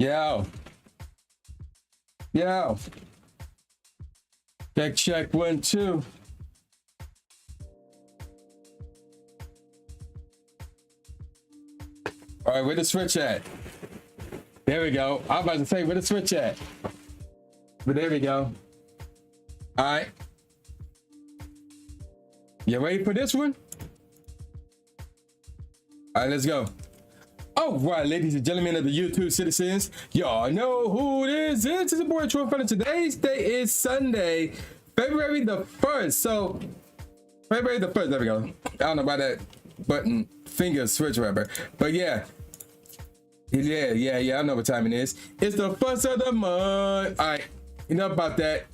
Yo. Yo. Check 1, 2. All right, where the switch at? There we go. I'm about to say, where the switch at? But there we go. All right. You ready for this one? All right, let's go. All right, ladies and gentlemen of the YouTube citizens, y'all know who it is. This is the boy Tru Inferno. Today's day is Sunday, February the 1st. So, February the 1st, there we go. I don't know about that button finger switch whatever. But yeah, I know what time it is. It's the 1st of the month. All right, enough about that.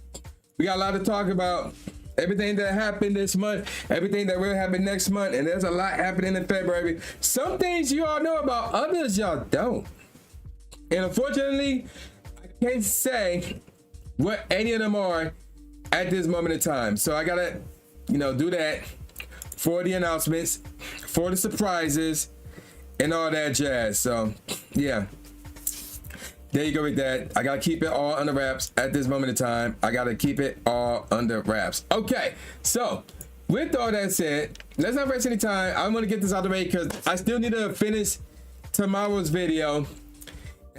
We got a lot to talk about. Everything that happened this month, everything that will happen next month, and there's a lot happening in February. Some things you all know about, others y'all don't. And unfortunately, I can't say what any of them are at this moment in time. So I gotta, do that for the announcements, for the surprises, and all that jazz. So yeah. There you go with that. I gotta keep it all under wraps at this moment in time. I gotta keep it all under wraps. Okay, so with all that said, let's not waste any time. I'm gonna get this out of the way because I still need to finish tomorrow's video.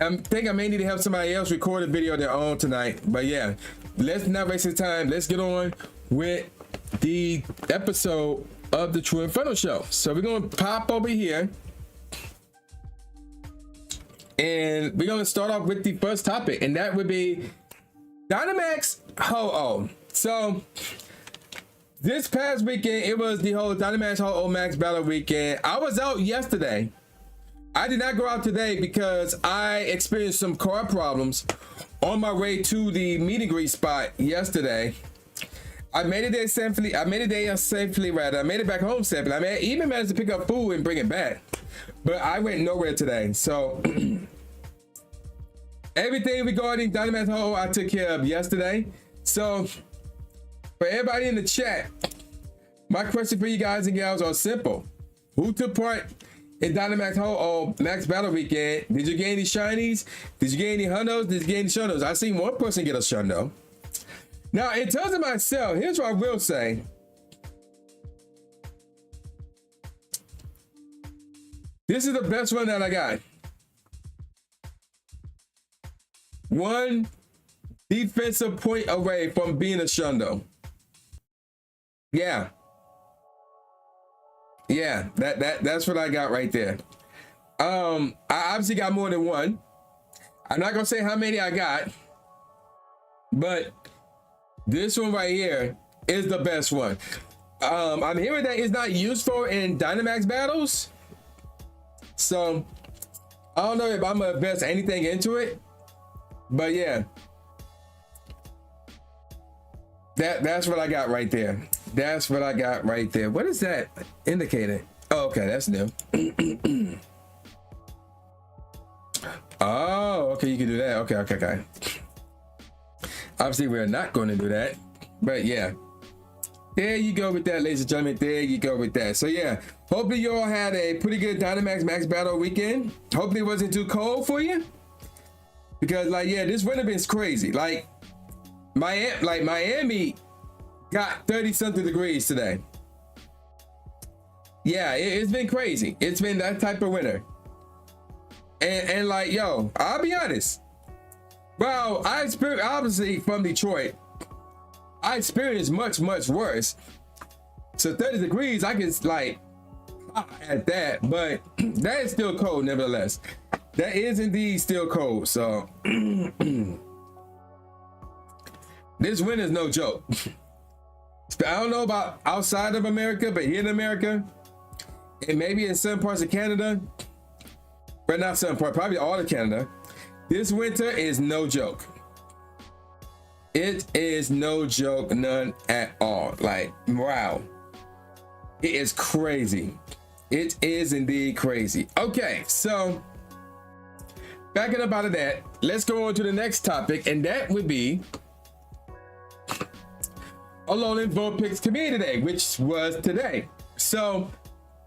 I think I may need to have somebody else record a video of their own tonight. But yeah, let's not waste any time. Let's get on with the episode of the Tru Inferno Show. So we're gonna pop over here. And we're going to start off with the first topic, and that would be Dynamax Ho-Oh. So, this past weekend, it was the whole Dynamax Ho-Oh Max Battle weekend. I was out yesterday. I did not go out today because I experienced some car problems on my way to the meet and greet spot yesterday. I made it there safely. I made it back home safely. I even managed to pick up food and bring it back. But I went nowhere today. So everything regarding Dynamax Ho-Oh I took care of yesterday. So for everybody in the chat, my question for you guys and gals are simple. Who took part in Dynamax Ho-Oh Max Battle Weekend? Did you get any shinies? Did you get any hundos? Did you get any shundos? I seen one person get a shundo. Now, in terms of myself, here's what I will say. This is the best one that I got. One defensive point away from being a shundo. Yeah. Yeah, that's what I got right there. I obviously got more than one. I'm not gonna say how many I got, but this one right here is the best one. I'm hearing that it's not useful in Dynamax battles. So I don't know if I'm gonna invest anything into it, but yeah, that's what I got right there. That's what I got right there. What is that indicating? Oh, okay, that's new. Oh, okay, you can do that. Okay. Obviously, we're not going to do that, but yeah. There you go with that, ladies and gentlemen. There you go with that. So yeah, hopefully you all had a pretty good Dynamax Max Battle weekend. Hopefully it wasn't too cold for you. Because this winter been crazy. Miami got 30-something degrees today. Yeah, it's been crazy. It's been that type of winter. And I'll be honest. Well, I experienced, obviously from Detroit, I experienced much worse. So 30 degrees, I can at that, but that is still cold nevertheless. That is indeed still cold. So this winter is no joke. I don't know about outside of America, but here in America, and maybe in some parts of Canada, but not some part, probably all of Canada, this winter is no joke. It is no joke, none at all. Wow. It is crazy. It is indeed crazy. Okay, so backing up out of that, let's go on to the next topic, and that would be Alolan Vulpix Community Day, which was today. So,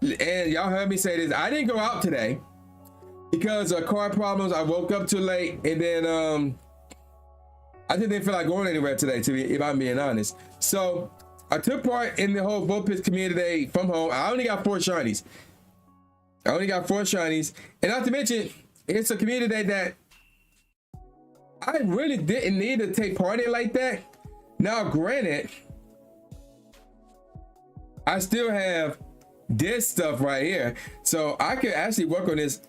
and y'all heard me say this, I didn't go out today. because of car problems, I woke up too late, and then I just didn't feel like going anywhere today, if I'm being honest. So I took part in the whole Vulpix community day from home. I only got 4 shinies. And not to mention, it's a community day that I really didn't need to take part in like that. Now, granted, I still have this stuff right here, so I could actually work on this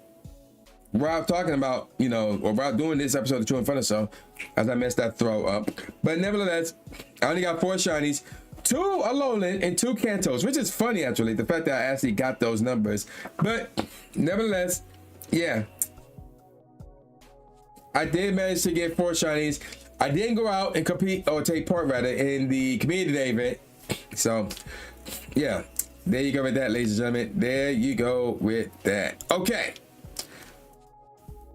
while I'm talking about, you know, or while doing this episode of Tru Inferno Show, as I messed that throw up. But nevertheless, I only got 4 shinies, 2 Alolan and 2 Kantos, which is funny actually, the fact that I actually got those numbers. But nevertheless, yeah, I did manage to get 4 shinies. I didn't go out and compete, or take part rather, in the community day event. So yeah, there you go with that, ladies and gentlemen. There you go with that. Okay,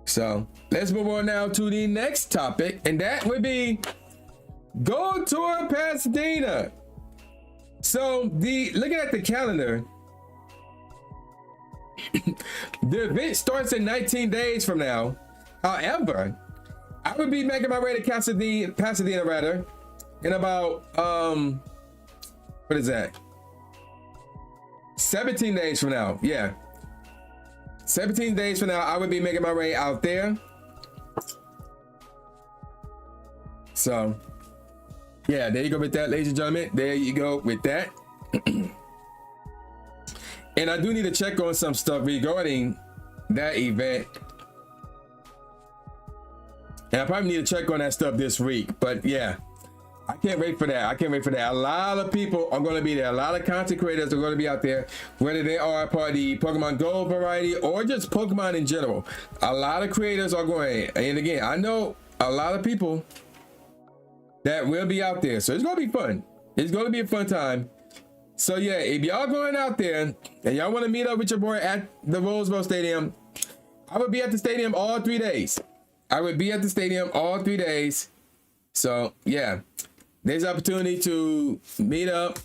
so let's move on now to the next topic, and that would be Go Tour Pasadena. So looking at the calendar, the event starts in 19 days from now. However, I would be making my way to Pasadena rather, in about what is that? 17 days from now. Yeah, 17 days from now, I would be making my way out there. So yeah, there you go with that, ladies and gentlemen. There you go with that. And I do need to check on some stuff regarding that event. And I probably need to check on that stuff this week. But yeah, I can't wait for that. A lot of people are going to be there. A lot of content creators are going to be out there, whether they are part of the Pokemon Go variety or just Pokemon in general. A lot of creators are going. And again, I know a lot of people that will be out there. So it's going to be fun. It's going to be a fun time. So yeah, if y'all going out there and y'all want to meet up with your boy at the Roseville Stadium, I would be at the stadium all 3 days. So yeah, there's opportunity to meet up,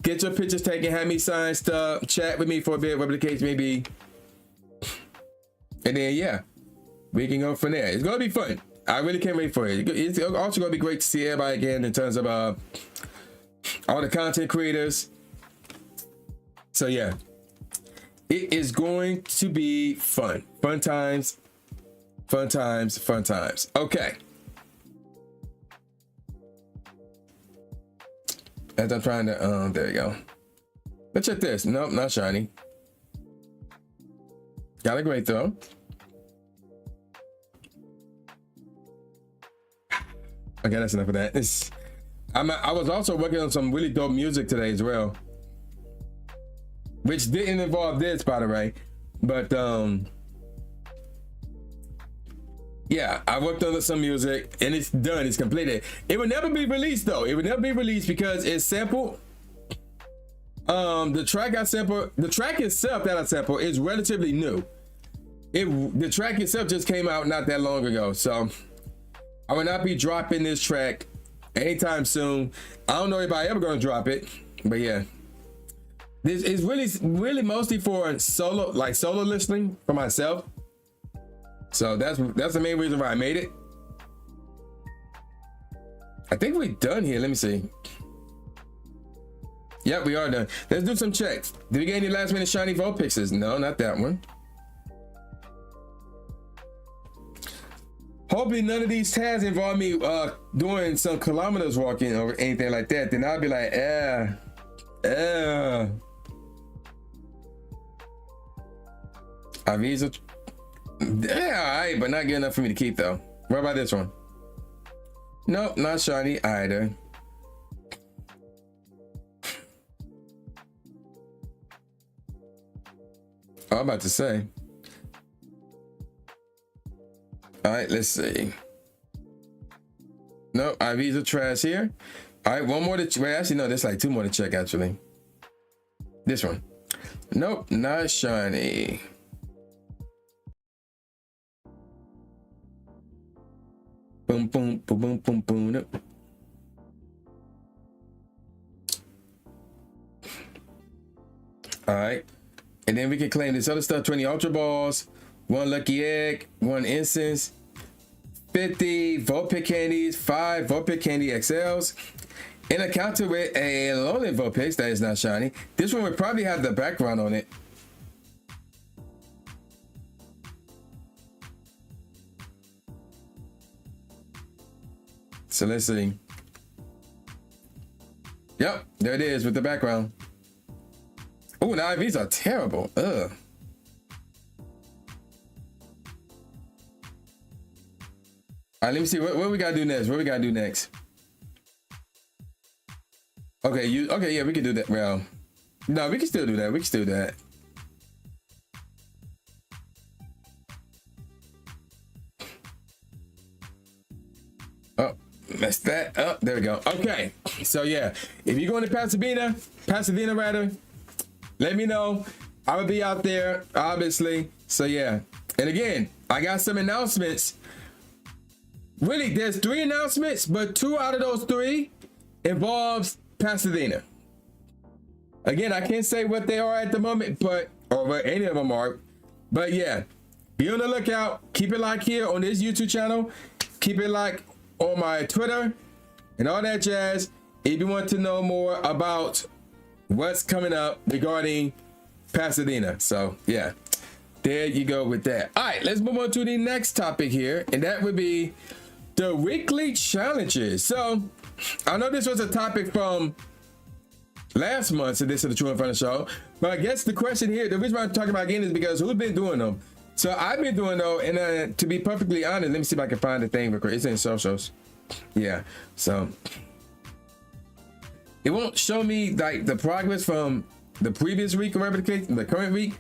get your pictures taken, have me sign stuff, chat with me for a bit, whatever the case may be. And then yeah, we can go from there. It's going to be fun. I really can't wait for it. It's also going to be great to see everybody again in terms of all the content creators. So yeah, it is going to be fun. Fun times. Okay. As I'm trying to, there you go. But check this. Nope, not shiny. Got a great throw. Okay, that's enough of that. I was also working on some really dope music today as well, which didn't involve this, by the way. But yeah, I worked on some music and it's done. It's completed. It will never be released though. It will never be released because it's sampled. The track itself that I sampled is relatively new. The track itself just came out not that long ago, so I will not be dropping this track anytime soon. I don't know if I ever gonna drop it, but yeah, this is really mostly for solo listening for myself. So that's the main reason why I made it. I think we're done here. Let me see. Yep, we are done. Let's do some checks. Did we get any last minute shiny Vulpixes? No, not that one. Hopefully none of these tags involve me doing some kilometers walking or anything like that. Then I'll be like, Avisa. Yeah, alright, but not good enough for me to keep though. What about this one? Nope, not shiny either. I'm about to say. Alright, let's see. Nope, IVs are trash here. Alright, one more to wait, actually no, there's like 2 more to check actually. This one. Nope, not shiny. Boom, boom, boom, boom, boom, boom. Nope. All right, and then we can claim this other stuff: 20 Ultra Balls, 1 lucky egg, 1 incense, 50 Vulpix candies, 5 Vulpix candy XLs, and a counter with a lonely Vulpix that is not shiny. This one would probably have the background on it. So let's see. Yep, there it is with the background. Oh, the IVs are terrible. Ugh. All right, let me see what we gotta do next. What we gotta do next? Okay, okay, yeah, we can do that. Well, no, we can still do that. We can still do that. Oh, messed that up. There we go. Okay, so yeah, if you're going to Pasadena rather, let me know. I will be out there, obviously. So yeah, and again, I got some announcements. Really, there's 3 announcements, but 2 out of those 3 involves Pasadena. Again, I can't say what they are at the moment, but or what any of them are. But yeah, be on the lookout. Keep it locked here on this YouTube channel. Keep it locked on my Twitter and all that jazz. If you want to know more about what's coming up regarding Pasadena. So yeah, there you go with that. All right, let's move on to the next topic here, and that would be the weekly challenges. So I know this was a topic from last month's edition of the Tru Inferno Show, but I guess the question here, the reason why I'm talking about again is because who's been doing them? So I've been doing those, and to be perfectly honest, let me see if I can find the thing real quick. It's in socials. Yeah, so it won't show me like the progress from the previous week or whatever the case, the current week,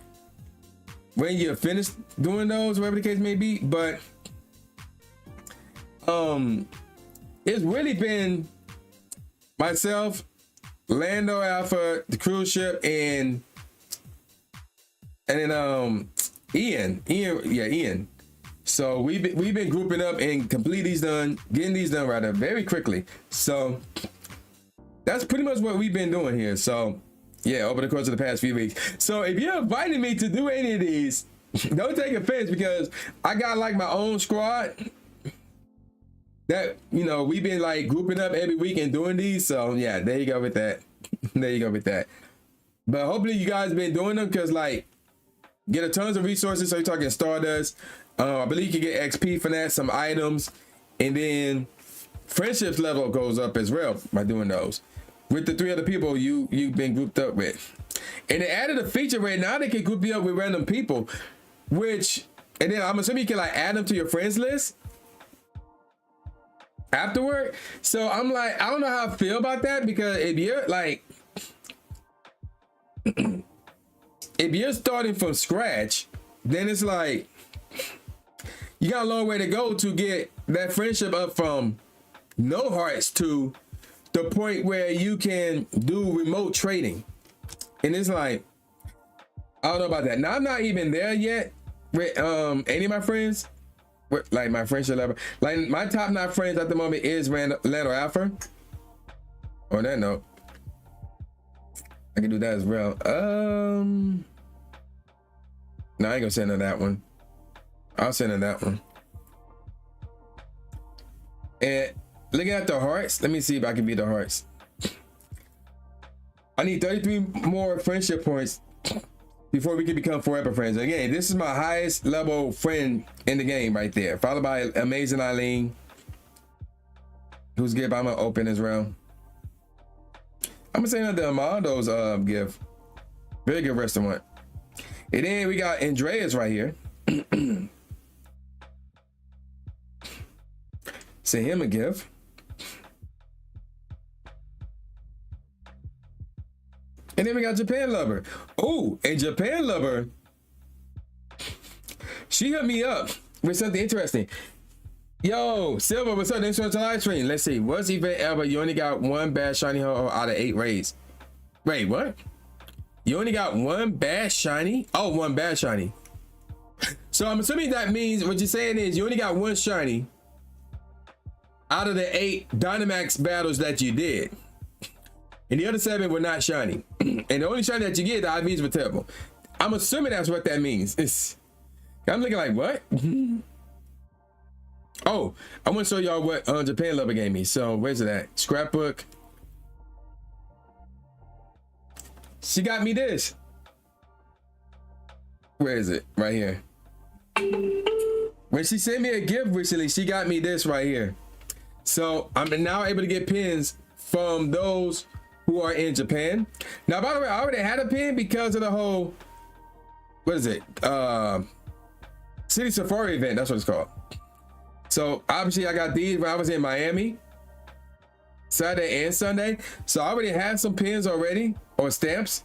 when you finished doing those, whatever the case may be, but it's really been myself, Lando Alpha, the cruise ship, and then Ian. So we've been grouping up and getting these done rather very quickly. So that's pretty much what we've been doing here. So yeah, over the course of the past few weeks. So if you're inviting me to do any of these, don't take offense, because I got like my own squad that, you know, we've been like grouping up every week and doing these. So yeah, there you go with that. There you go with that. But hopefully you guys been doing them, because like get a tons of resources. So you're talking Stardust. I believe you can get XP for that, some items, and then friendships level goes up as well by doing those with the 3 other people you've been grouped up with. And they added a feature where now they can group you up with random people, and then I'm assuming you can like add them to your friends list afterward. So I'm like, I don't know how I feel about that, because if you're like if you're starting from scratch, then it's like you got a long way to go to get that friendship up from no hearts to the point where you can do remote trading. And it's like, I don't know about that. Now I'm not even there yet with any of my friends. Like my friendship level, like my top 9 friends at the moment is Lando Alpha. On that note, I can do that as well. No, I ain't gonna send her that one. I'll send her that one. And looking at the hearts, let me see if I can beat the hearts. I need 33 more friendship points before we can become forever friends. Again, this is my highest level friend in the game right there, followed by Amazing Eileen, whose gift I'm gonna open as well. I'm gonna send her the Amando's gift. Very good restaurant. And then we got Andreas right here. Send him a gift. And then we got Japan Lover. Oh, and Japan Lover, she hooked me up with something interesting. Yo, Silver, what's up? Thanks for the live stream. Let's see. Worst event ever. You only got 1 bad shiny ho out of 8 raids. Wait, what? You only got 1 bad shiny? Oh, 1 bad shiny. So I'm assuming that means what you're saying is you only got 1 shiny out of the 8 Dynamax battles that you did. And the other 7 were not shiny. And the only shiny that you get, the IVs were terrible. I'm assuming that's what that means. I'm looking like, what? Oh, I want to show y'all what Japan Lover gave me. So where's it at? Scrapbook. She got me this. Where is it? Right here. When she sent me a gift recently, she got me this right here. So I'm now able to get pins from those who are in Japan. Now, by the way, I already had a pin because of the whole, what is it? City Safari event. That's what it's called. So obviously I got these when I was in Miami, Saturday and Sunday. So I already have some pins already, or stamps.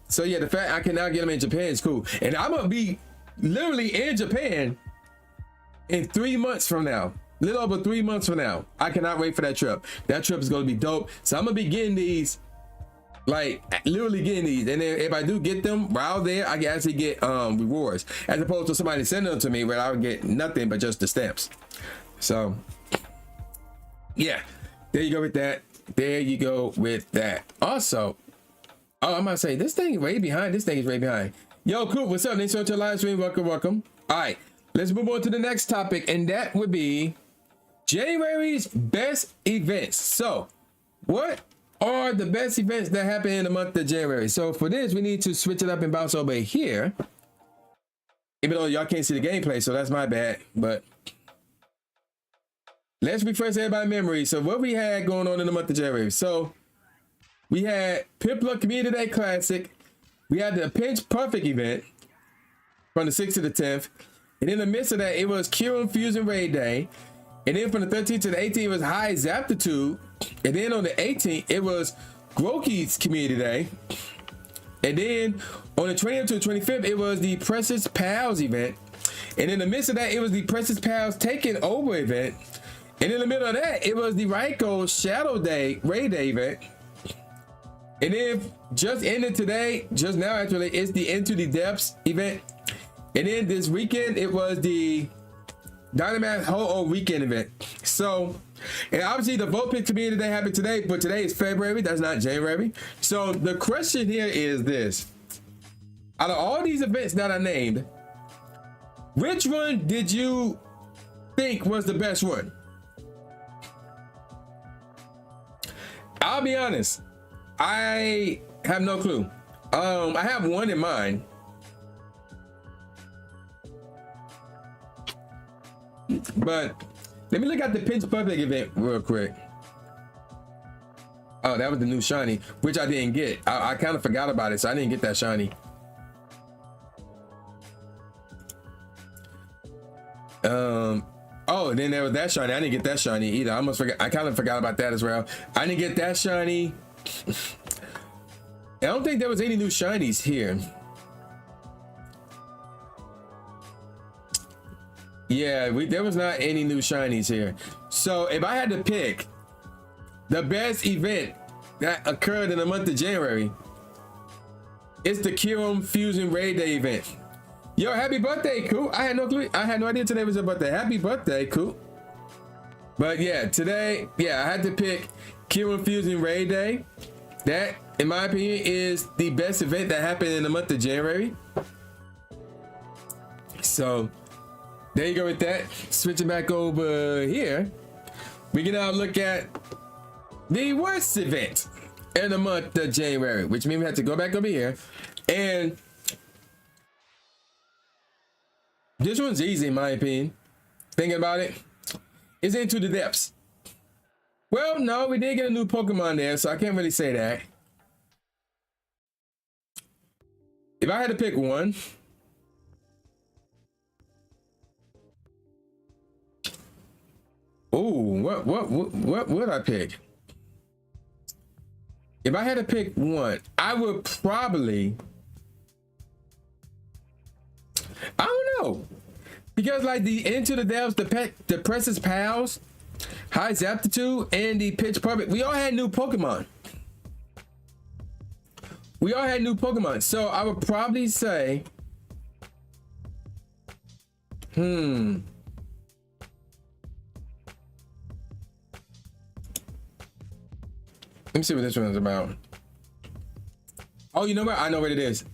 So yeah, the fact I can now get them in Japan is cool. And I'm gonna be literally in Japan in 3 months from now. Little over 3 months from now. I cannot wait for that trip. That trip is gonna be dope. So I'm gonna be getting these, like literally getting these. And then if I do get them while there, I can actually get rewards. As opposed to somebody sending them to me where I would get nothing but just the stamps. So yeah, there you go with that. There you go with that. Also, oh, I'm gonna say this thing is way behind. This thing is way behind. Yo, cool. What's up? Thanks for your live stream. Welcome, welcome. All right, let's move on to the next topic, and that would be January's best events. So, what are the best events that happen in the month of January? So for this, we need to switch it up and bounce over here. Even though y'all can't see the gameplay, so that's my bad. But let's refresh everybody's memory. So what we had going on in the month of January. So we had Piplup Community Day Classic. We had the Pinch Perfect event from the 6th to the 10th. And in the midst of that, it was Kyurem Fusion Raid Day. And then from the 13th to the 18th, it was High Zaptitude. And then on the 18th, it was Groki's Community Day. And then on the 20th to the 25th, it was the Precious Pals event. And in the midst of that, it was the Precious Pals Taking Over event. And in the middle of that, it was the Raikou Shadow Day, Raid Day event. And then just ended today, just now actually, it's the Into the Depths event. And then this weekend, it was the Dynamax Ho-Oh weekend event. So, and obviously the vote pick community day happened today, but today is February, that's not January. So the question here is this. Out of all these events that I named, which one did you think was the best one? I'll be honest, I have no clue. I have one in mind. But let me look at the Pinch Perfect event real quick. Oh, that was the new shiny, which I didn't get. I kind of forgot about it, so I didn't get that shiny. Oh, and then there was that shiny. I didn't get that shiny either. I almost forgot. I kind of forgot about that as well. I didn't get that shiny. I don't think there was any new shinies here. Yeah, there was not any new shinies here. So if I had to pick the best event that occurred in the month of January, it's the Kyurem Fusion Raid Day event. Yo, happy birthday, Cool. I had no clue. I had no idea today was your birthday. Happy birthday, Cool. But yeah, today, yeah, I had to pick Kyurem Fusion Raid Day. That, in my opinion, is the best event that happened in the month of January. So there you go with that. Switching back over here, we can now look at the worst event in the month of January, which means we have to go back over here. And this one's easy, in my opinion. Thinking about it, it's Into the Depths. Well, no, we did get a new Pokemon there, so I can't really say that. If I had to pick one, what would I pick? If I had to pick one, I would probably, I don't know, because like the Into the Depths, the Precious Pals, High Zaptitude, and the Pitch Perfect, we all had new Pokemon. We all had new Pokemon, so I would probably say, Let me see what this one is about. Oh, you know what? I know what it is.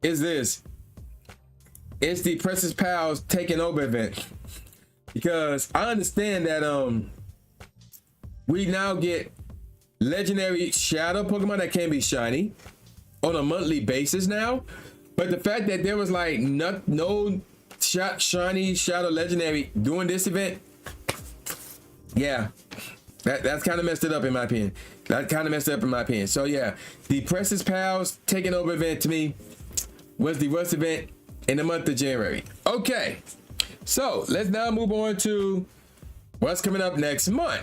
Is this it's the Princess Pals taking over event, because I understand that we now get legendary shadow Pokemon that can be shiny on a monthly basis now. But the fact that there was like no shiny shadow legendary during this event, yeah, that's kind of messed it up in my opinion. So yeah, the Princess Pals taking over event to me was the worst event in the month of January. Okay, so let's now move on to what's coming up next month,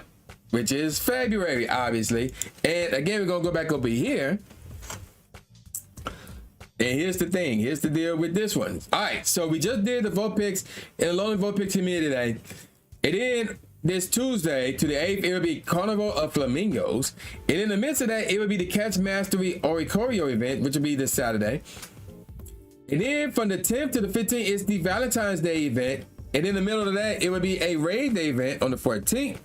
which is February, obviously. And again, we're gonna go back over here. And here's the thing. Here's the deal with this one. All right, so we just did the vote picks in the Lonely Vote Picks community today. And then this Tuesday to the 8th, it will be Carnival of Flamingos. And in the midst of that, it will be the Catch Mastery Oricorio event, which will be this Saturday. And then from the 10th to the 15th, it's the Valentine's Day event. And in the middle of that, it will be a Raid Day event on the 14th.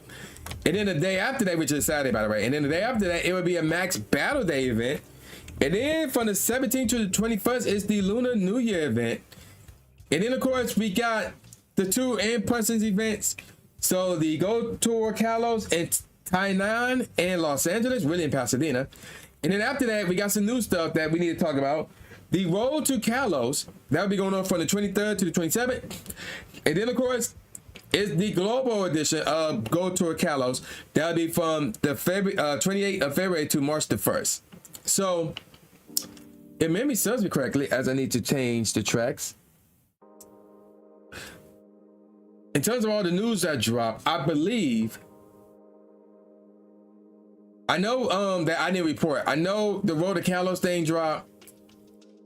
And then the day after that, which is Saturday, by the way. And then the day after that, it will be a Max Battle Day event. And then from the 17th to the 21st is the Lunar New Year event. And then, of course, we got the 2 in-person events. So the Go Tour Kalos in Tainan and Los Angeles, really in Pasadena. And then after that, we got some new stuff that we need to talk about. The Road to Kalos, that will be going on from the 23rd to the 27th. And then, of course, is the global edition of Go Tour Kalos. That'll be from the 28th of February to March the 1st. So, if memory serves me correctly, as I need to change the tracks. In terms of all the news that dropped, I believe, I know that I didn't report. I know the Road to Kalos thing dropped.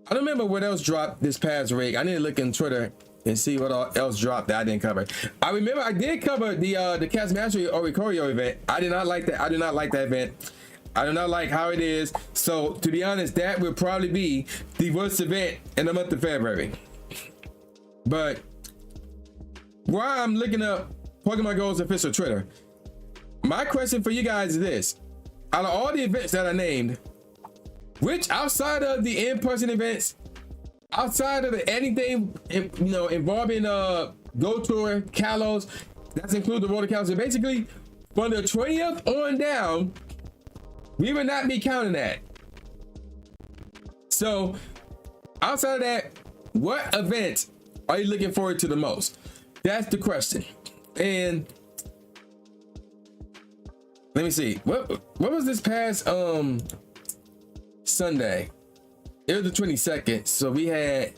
I don't remember what else dropped this past week. I need to look on Twitter and see what else dropped that I didn't cover. I remember I did cover the Catch Mastery Oricorio event. I did not like that. I do not like that event. I do not like how it is. So to be honest, that will probably be the worst event in the month of February. But while I'm looking up Pokemon Go's official Twitter, my question for you guys is this: out of all the events that I named, which outside of the in-person events, outside of anything involving Go Tour Kalos, that's included the Road to Kalos, so basically from the 20th on down, we will not be counting that. So outside of that, what event are you looking forward to the most? That's the question. And let me see. What was this past Sunday? It was the 22nd. So we had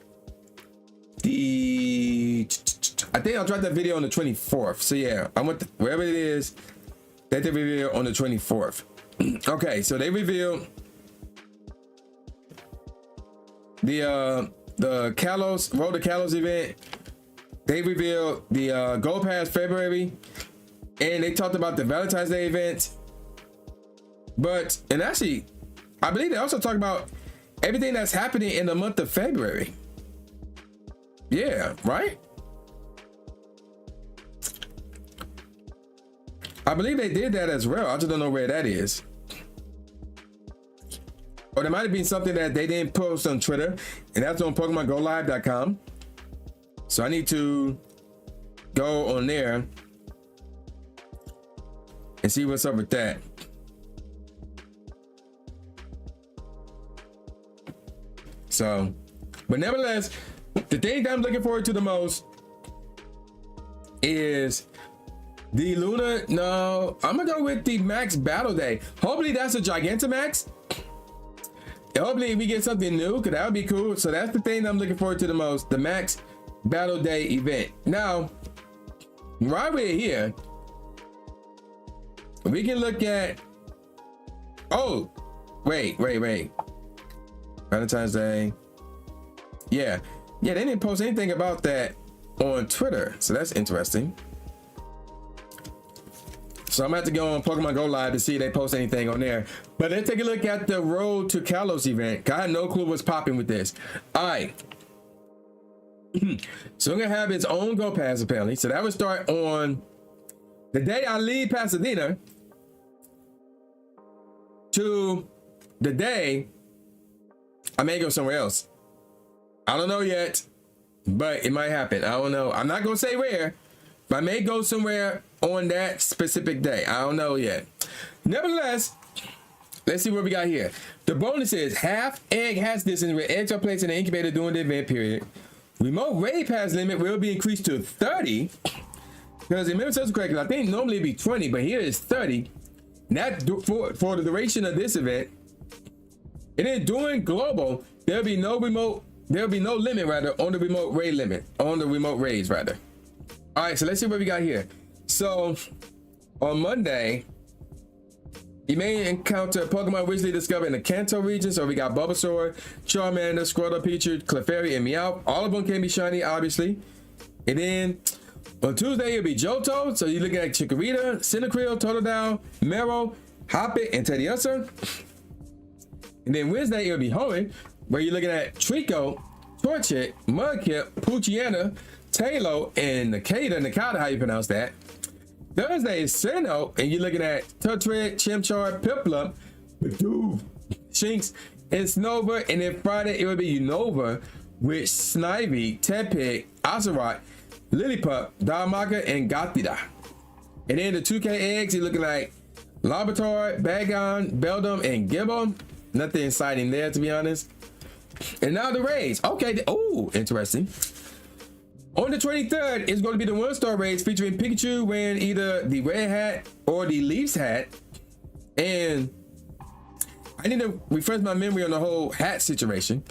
I think I'll drop that video on the 24th. So yeah, I went wherever it is that they reveal on the 24th. Okay, so they revealed the Kalos Road to Kalos event. They revealed the Go Pass February, and they talked about the Valentine's Day event. And actually, I believe they also talked about everything that's happening in the month of February. Yeah, right? I believe they did that as well. I just don't know where that is. Or there might have been something that they didn't post on Twitter, and that's on PokemonGoLive.com. So I need to go on there and see what's up with that. So, but nevertheless, the thing that I'm looking forward to the most is the Luna. No, I'm gonna go with the Max Battle Day. Hopefully that's a Gigantamax. Hopefully we get something new, because that would be cool. So that's the thing that I'm looking forward to the most, the Max Battle Day event. Now, while we're here, we can look at, oh, wait. Valentine's Day. Yeah, they didn't post anything about that on Twitter. So that's interesting. So I'm gonna have to go on Pokemon Go Live to see if they post anything on there. But let's take a look at the Road to Kalos event. I had no clue what's popping with this. All right. So we're gonna have its own Go Pass apparently. So that would start on the day I leave Pasadena to the day I may go somewhere else. I don't know yet. but it might happen. I don't know. I'm not gonna say where, but I may go somewhere on that specific day. I don't know yet. Nevertheless, let's see what we got here. The bonus is half egg hatch distance where eggs are placed in the incubator during the event period. Remote raid pass limit will be increased to 30. Because if memory serves correctly, I think normally it'd be 20, but here is 30. And that for the duration of this event. And then during global, there'll be no limit rather on the remote raid limit. On the remote raids rather. Alright, so let's see what we got here. So on Monday, you may encounter Pokemon recently discovered in the Kanto region. So we got Bulbasaur, Charmander, Squirtle, Pichu, Clefairy, and Meowth. All of them can be shiny, obviously. And then on Tuesday, it'll be Johto. So you're looking at Chikorita, Cyndaquil, Totodile, Mero, Hoppip, and Teddiursa. And then Wednesday, it'll be Hoenn, where you're looking at Trico, Torchic, Mudkip, Poochyena, Tailo, and Nakata, how you pronounce that. Thursday is Sinnoh, and you're looking at Turtwig, Chimchar, Piplup, Bidoof, Shinx, and Snover. And then Friday, it will be Unova with Snivy, Tepig, Ocelot, Lillipup, Darmaka, and Gothita. And then the 2K eggs, you're looking like Larvitar, Bagon, Beldum, and Gibbon. Nothing exciting there, to be honest. And now the raids. Okay, oh, interesting. On the 23rd, it's going to be the 1-star raids featuring Pikachu wearing either the red hat or the Leafs hat. And I need to refresh my memory on the whole hat situation.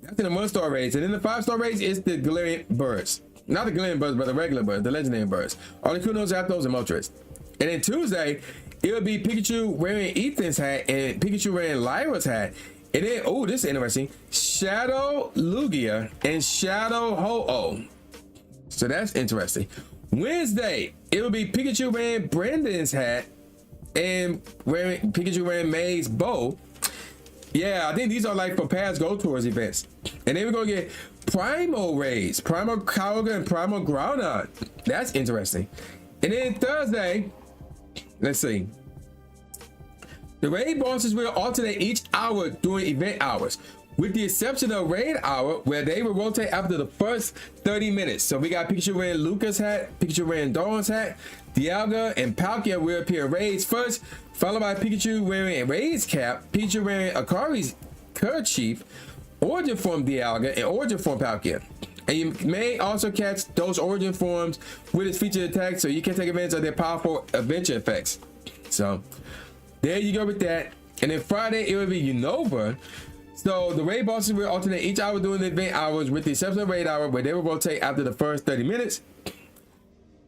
That's in the 1-star raids. And then the 5-star raids is the Galarian birds. Not the Galarian birds, but the regular birds, the legendary birds. Articunos, Zapdos, and Moltres. And then Tuesday, it'll be Pikachu wearing Ethan's hat and Pikachu wearing Lyra's hat. And then, oh, this is interesting. Shadow Lugia and Shadow Ho-Oh. So that's interesting. Wednesday, it will be Pikachu wearing Brandon's hat and Pikachu wearing May's bow. Yeah, I think these are like for past Go Tours events. And then we're going to get Primal raids, Primal Kyogre and Primal Groudon. That's interesting. And then Thursday, let's see. The raid bosses will alternate each hour during event hours, with the exception of raid hour, where they will rotate after the first 30 minutes. So we got Pikachu wearing Luca's hat, Pikachu wearing Dawn's hat, Dialga and Palkia will appear in raids first, followed by Pikachu wearing a raid's cap, Pikachu wearing Akari's kerchief, Origin Form Dialga, and Origin Form Palkia. And you may also catch those Origin Forms with its featured attacks, so you can take advantage of their powerful adventure effects. So there you go with that. And then Friday, it will be Unova. So the raid bosses will alternate each hour during the event hours, with the exception of raid hour, where they will rotate after the first 30 minutes.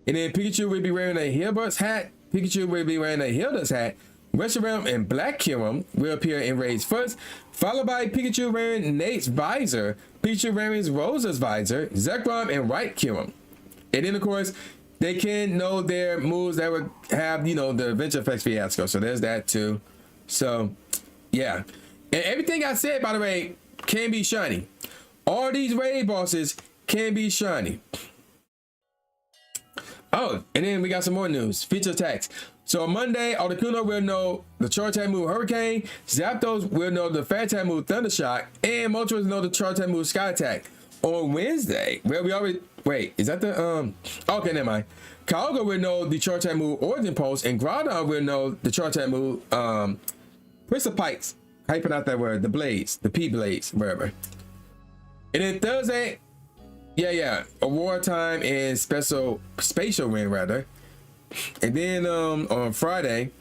And then Pikachu will be wearing a Hilbert's hat, Pikachu will be wearing a Hilda's hat, Reshiram and Black Kyurem will appear in raids first, followed by Pikachu wearing Nate's visor, Pikachu wearing Rosa's visor, Zekrom and Right Kyurem. And then of course, they can know their moves that would have, you know, the adventure effects fiasco. So there's that too. So yeah. And everything I said, by the way, can be shiny. All these raid bosses can be shiny. Oh, and then we got some more news. Feature attacks. So on Monday, Articuno will know the charge type move Hurricane, Zapdos will know the fat type move Thundershock, and Moltres will know the charge type move Sky Attack. On Wednesday, well, we already, wait, is that the, okay, never mind. Kyogre will know the charge type move Origin Pulse, and Groudon will know the charge type move, Prismapikes. How you pronounce that word? The blades, the P blades, wherever. And then Thursday, yeah, Award Time and Spatial Ring rather. And then on Friday,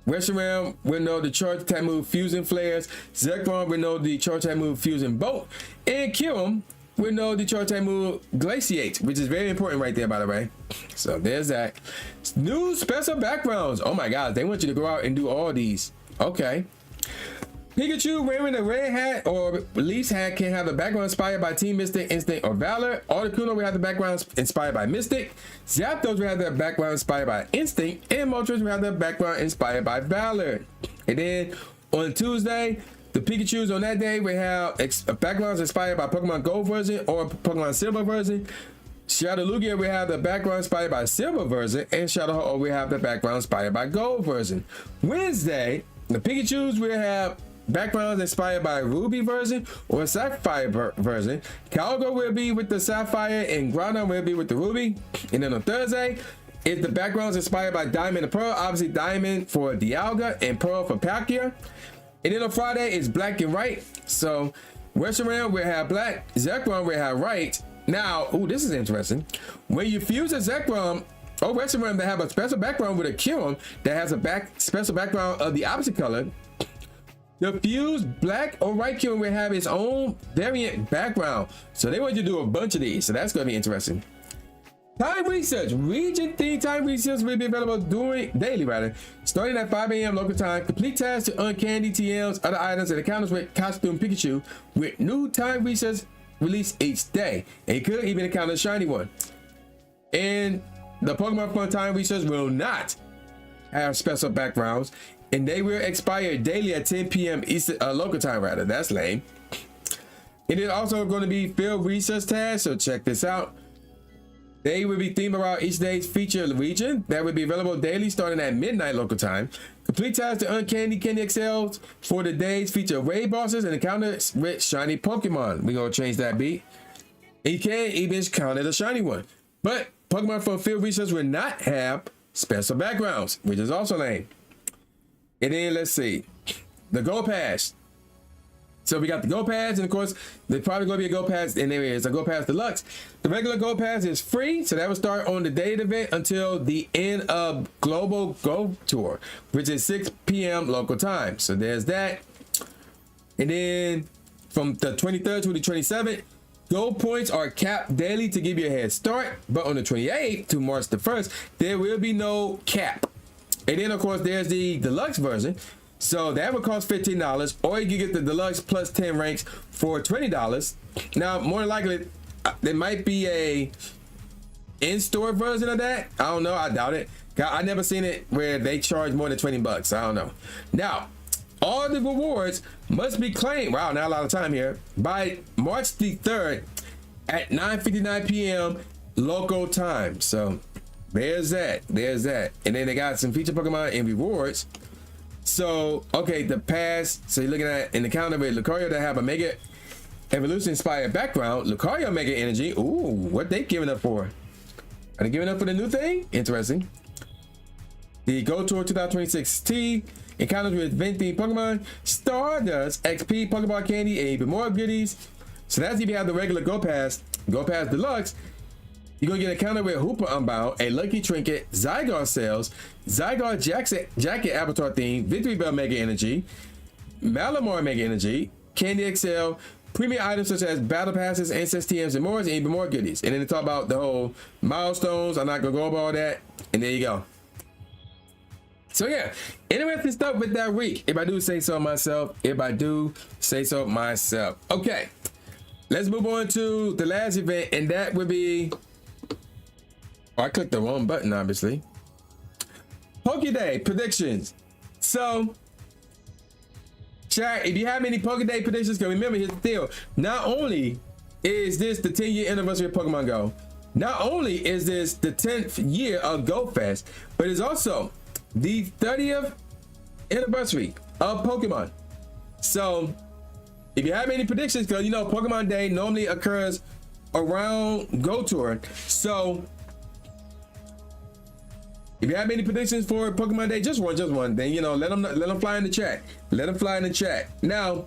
Reshiram will know the charge type move Fusion Flares, Zekrom will know the charge type move Fusion Bolt, and Kyurem will know the charge type move Glaciate, which is very important right there, by the way. So there's that. New special backgrounds. Oh my god, they want you to go out and do all these. Okay. Pikachu wearing a red hat or Leaf's hat can have a background inspired by Team Mystic, Instinct, or Valor. Articuno will have the background inspired by Mystic. Zapdos will have the background inspired by Instinct. And Moltres will have the background inspired by Valor. And then on Tuesday, the Pikachus on that day will have backgrounds inspired by Pokemon Go version or Pokemon Silver version. Shadow Lugia will have the background inspired by Silver version. And Shadow Ho-Oh will have the background inspired by Gold version. Wednesday, the Pikachus will have backgrounds inspired by Ruby version or Sapphire version. Calgo will be with the Sapphire and Groudon will be with the Ruby. And then on Thursday, is the backgrounds inspired by Diamond and Pearl. Obviously Diamond for Dialga and Pearl for Palkia. And then on Friday is Black and White. So Reshiram will have black, Zekrom will have white. Now, oh, this is interesting. When you fuse a Zekrom or Reshiram that have a special background with a Kyurem that has a special background of the opposite color, the fused black or white Kyurem will have its own variant background. So they want you to do a bunch of these. So that's going to be interesting. Time research. Region themed time research will be available daily, starting at 5 a.m. local time. Complete tasks to earn candy, TMs, other items, and encounters with costume Pikachu with new time research released each day. And you could even encounter a shiny one. And the Pokemon Fun time research will not have special backgrounds, and they will expire daily at 10 p.m. Eastern local time. That's lame. It is also going to be field research tasks. So check this out. They will be themed around each day's feature region that will be available daily starting at midnight local time. Complete tasks to earn candy XLs for the day's feature raid bosses and encounters with shiny Pokemon. We're going to change that beat. And you can't even count it a shiny one. But Pokemon from field research will not have special backgrounds, which is also lame. And then let's see. The Go Pass. So we got the Go Pass, and of course, there's probably going to be a Go Pass, and there is a Go Pass Deluxe. The regular Go Pass is free, so that will start on the day of the event until the end of Global Go Tour, which is 6 p.m. local time. So there's that. And then from the 23rd to the 27th, Go points are capped daily to give you a head start, but on the 28th to March the 1st, there will be no cap. And then, of course, there's the Deluxe version. So that would cost $15, or you can get the Deluxe plus 10 ranks for $20. Now, more than likely, there might be a in-store version of that. I don't know. I doubt it. I never seen it where they charge more than $20. I don't know. Now, all the rewards must be claimed. Wow, not a lot of time here. By March the 3rd at 9:59 p.m. local time. So there's that. There's that. And then they got some feature Pokemon and rewards. So, okay, the pass. So you're looking at an encounter with Lucario that have a Mega Evolution inspired background. Lucario Mega Energy. Ooh, what they giving up for? Are they giving up for the new thing? Interesting. The Go Tour 2026T. Encounters with Venti Pokemon. Stardust XP Pokemon Candy and even more goodies. So that's if you have the regular Go Pass Deluxe. You're going to get an encounter with Hooper Unbound, a Lucky Trinket, Zygarde Cells, Zygarde Jacket Avatar Theme, Victory Bell Mega Energy, Malamar Mega Energy, Candy XL, premium items such as Battle Passes, Ancest TMs, and more, and even more goodies. And then they talk about the whole milestones. I'm not going to go over all that. And there you go. So yeah, interesting stuff with that week. If I do say so myself. Okay, let's move on to the last event, and that would be... Oh, I clicked the wrong button, obviously. Pokéday predictions. So, chat, if you have any Pokéday predictions, because remember, here's the deal. Not only is this the 10-year anniversary of Pokemon Go, not only is this the 10th year of Go Fest, but it's also the 30th anniversary of Pokemon. So, if you have any predictions, because you know Pokemon Day normally occurs around Go Tour. So, if you have any predictions for Pokemon Day, just one, then you know, let them fly in the chat. Let them fly in the chat. Now,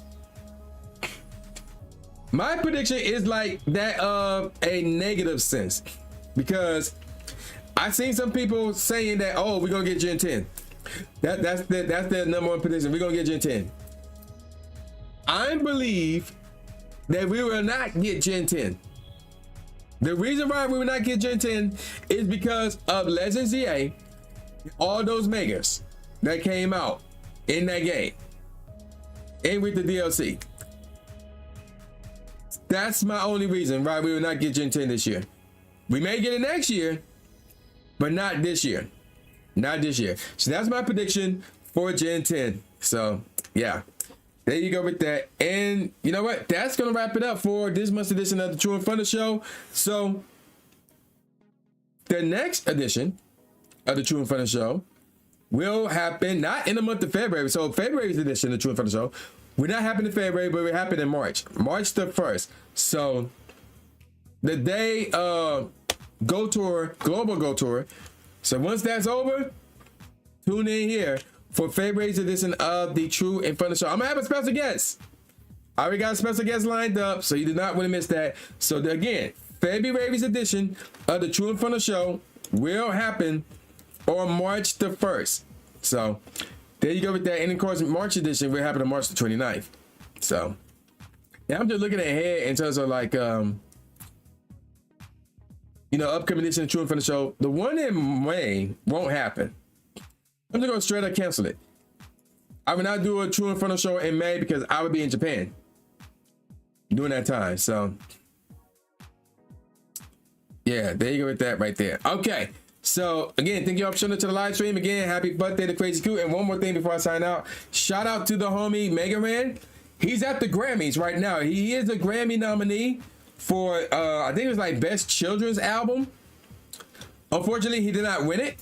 my prediction is like that of a negative sense, because I've seen some people saying that, oh, we're gonna get Gen 10. That's their number one prediction. We're gonna get Gen 10. I believe that we will not get Gen 10. The reason why we will not get Gen 10 is because of Legends EA, all those megas that came out in that game, and with the DLC. That's my only reason why we will not get Gen 10 this year. We may get it next year, but not this year. Not this year. So that's my prediction for Gen 10. So yeah, there you go with that. And you know what? That's gonna wrap it up for this month's edition of the Tru Inferno Show. So the next edition of the Tru Inferno Show will happen not in the month of February. So February's edition of the Tru Inferno Show We're not happening in February, but we're happening in March. March the 1st. So the day Go Tour, Global Go Tour. So once that's over, tune in here for February's edition of the Tru Inferno Show. I'm gonna have a special guest. I already got a special guest lined up, so you do not want to miss that. So again, February's edition of the Tru Inferno Show will happen on March the 1st. So there you go with that. And of course, March edition will happen on March the 29th. So yeah, I'm just looking ahead in terms of like you know, upcoming edition of Tru Inferno Show. The one in May won't happen. I'm just gonna straight up cancel it. I will not do a Tru Inferno Show in May because I would be in Japan during that time. So yeah, there you go with that right there. Okay, so again, thank you all for showing up to the live stream. Again, happy birthday to Crazy Q. And one more thing before I sign out, shout out to the homie Mega Man. He's at the Grammys right now. He is a Grammy nominee for I think it was like Best Children's Album. Unfortunately, he did not win it.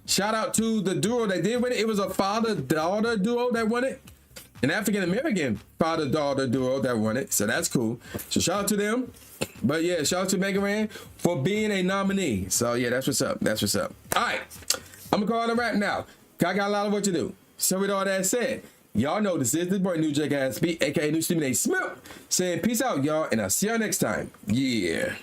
Shout out to the duo that did win it. It was a father-daughter duo that won it. An African-American father-daughter duo that won it. So that's cool. So shout out to them. But yeah, shout out to Mega Man for being a nominee. So yeah, that's what's up. That's what's up. All right. I'm going to call it a wrap now. I got a lot of work to do. So with all that said, y'all know this is the boy New Jake Ass Beat, aka New Stephen A. Smith, saying peace out, y'all, and I'll see y'all next time. Yeah.